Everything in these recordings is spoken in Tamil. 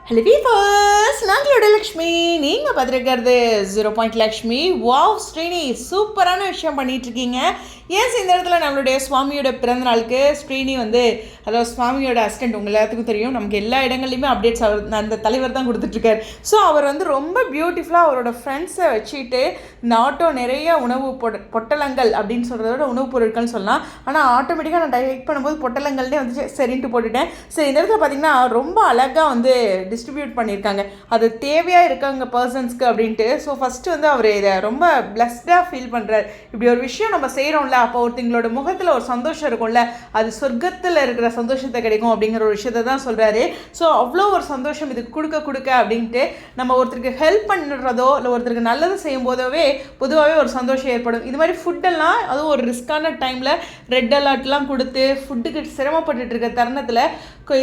Hello viewers, நாங்களோட Lakshmi. நீங்கள் பார்த்துருக்கிறது 0 லக்ஷ்மி. வாவ் ஸ்ரீனி, சூப்பரான விஷயம் பண்ணிகிட்ருக்கீங்க. ஏன் இந்த இடத்துல நம்மளுடைய சுவாமியோட பிறந்தநாளுக்கு ஸ்ரீனி அதாவது சுவாமியோட அசிஸ்டன்ட் உங்கள் எல்லாத்துக்கும் தெரியும், நமக்கு எல்லா இடங்கள்லையுமே அப்டேட்ஸ் அவர் அந்த தலைவர் தான் கொடுத்துட்ருக்கார். ஸோ அவர் ரொம்ப பியூட்டிஃபுல்லாக அவரோட ஃப்ரெண்ட்ஸை வச்சுட்டு இந்த ஆட்டோ நிறைய உணவு பொட்டலங்கள் அப்படின்னு சொல்கிறதோட உணவுப் பொருட்கள்னு சொல்லலாம். ஆனால் ஆட்டோமேட்டிக்காக நான் டைரெக்ட் பண்ணும்போது பொட்டலங்கள்னே சரின்ட்டு போட்டுட்டேன். சரி, இந்த இடத்துல பார்த்திங்கன்னா ரொம்ப அழகாக டிஸ்ட்ரிபியூட் பண்ணியிருக்காங்க, அது தேவையாக இருக்காங்க பர்சன்ஸ்க்கு அப்படின்ட்டு. ஸோ ஃபஸ்ட்டு அவர் இதை ரொம்ப பிளஸ்டாக ஃபீல் பண்ணுறாரு. இப்படி ஒரு விஷயம் நம்ம செய்கிறோம்ல, அப்போ ஒருத்தங்களோட முகத்தில் ஒரு சந்தோஷம் இருக்கும்ல, அது சொர்க்கத்தில் இருக்கிற சந்தோஷத்தை கிடைக்கும் அப்படிங்கிற ஒரு விஷயத்தை தான் சொல்கிறாரு. ஸோ அவ்வளோ ஒரு சந்தோஷம் இது கொடுக்க அப்படின்ட்டு நம்ம ஒருத்தருக்கு ஹெல்ப் பண்ணுறதோ இல்லை ஒருத்தருக்கு நல்லது செய்யும் போதோவே பொதுவாகவே ஒரு சந்தோஷம் ஏற்படும். இது மாதிரி ஃபுட்டெல்லாம் அதுவும் ஒரு ரிஸ்க்கான டைமில் ரெட் அலர்ட்லாம் கொடுத்து ஃபுட்டுக்கு சிரமப்பட்டுட்டு இருக்க தருணத்தில்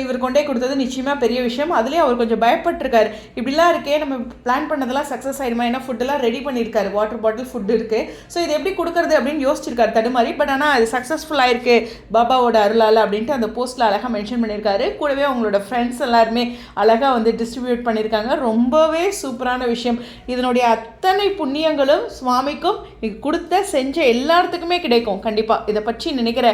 இவர் கொண்டே கொடுத்தது நிச்சயமாக பெரிய விஷயம். அதுலேயும் அவர் கொஞ்சம் பயப்பட்டிருக்காரு, இப்படிலாம் இருக்கே நம்ம பிளான் பண்ணதெல்லாம் சக்ஸஸ் ஆகிடுமா, ஏன்னா ஃபுட்டெல்லாம் ரெடி பண்ணியிருக்காரு, வாட்டர் பாட்டில் ஃபுட்டு இருக்குது. ஸோ இது எப்படி கொடுக்குறது அப்படின்னு யோசிச்சிருக்காரு தடுமாறி. பட் ஆனால் அது சக்ஸஸ்ஃபுல்லாக இருக்குது பாபாவோட அருளால் அப்படின்ட்டு அந்த போஸ்ட்டில் அழகாக மென்ஷன் பண்ணியிருக்காரு. கூடவே அவங்களோட ஃப்ரெண்ட்ஸ் எல்லாருமே அழகாக டிஸ்ட்ரிபியூட் பண்ணியிருக்காங்க. ரொம்பவே சூப்பரான விஷயம். இதனுடைய அத்தனை புண்ணியங்களும் சுவாமிக்கும் கொடுத்த செஞ்ச எல்லாத்துக்குமே கிடைக்கும் கண்டிப்பாக. இதை பற்றி நினைக்கிற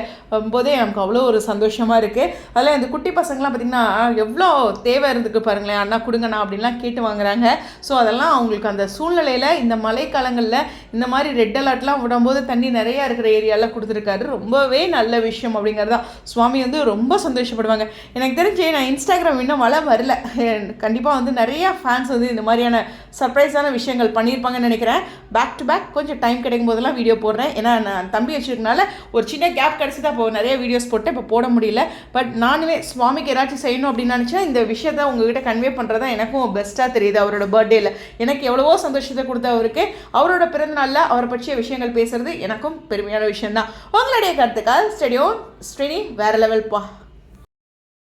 போதே நமக்கு அவ்வளோ ஒரு சந்தோஷமாக இருக்குது. அதில் இந்த குட்டி பசங்களாம் பார்த்திங்கன்னா எவ்வளோ தேவை இருந்துக்கு பாருங்களேன், அண்ணா கொடுங்கண்ணா அப்படின்லாம் கேட்டு வாங்குறாங்க. ஸோ அதெல்லாம் அவங்களுக்கு அந்த சூழ்நிலையில் இந்த மழைக்காலங்களில் இந்த மாதிரி ரெட் அலர்ட்லாம் விடும்போது தண்ணி நிறையா இருக்கிற ஏரியாவில் கொடுத்துருக்காரு. ரொம்பவே நல்ல விஷயம் அப்படிங்கிறதான் சுவாமி ரொம்ப சந்தோஷப்படுவாங்க. எனக்கு தெரிஞ்சு நான் இன்ஸ்டாகிராம் இன்னும் வரல, கண்டிப்பாக நிறையா ஃபேன்ஸ் இந்த மாதிரியான சர்ப்ரைஸான விஷயங்கள் பண்ணியிருப்பாங்கன்னு நினைக்கிறேன். பேக் டு பேக் கொஞ்சம் டைம் கிடைக்கும் போதெல்லாம் வீடியோ போடுறேன். ஏன்னா நான் தம்பி வச்சுருக்கனால ஒரு சின்ன கேப் கிடச்சி தான் இப்போ நிறைய வீடியோஸ் போட்டு இப்போ போட முடியல. பட் நானுமே சுவாமிக்கு ஏதாச்சும் செய்யணும் அப்படின்னு நினச்சா இந்த விஷயத்த உங்ககிட்ட கன்வே பண்ணுறதா எனக்கும் பெஸ்ட்டாக தெரியுது. அவரோட பர்த்டேயில் எனக்கு எவ்வளவோ சந்தோஷத்தை கொடுத்த அவருக்கு அவரோட பிறந்தநாளில் அவரை பற்றிய விஷயங்கள் பேசுகிறது எனக்கும் பெருமையான விஷயம்தான். உங்களுடைய கருத்துக்கள் ஸ்டேடியோன் ஸ்ரீனி வேறு லெவல்ப்பா.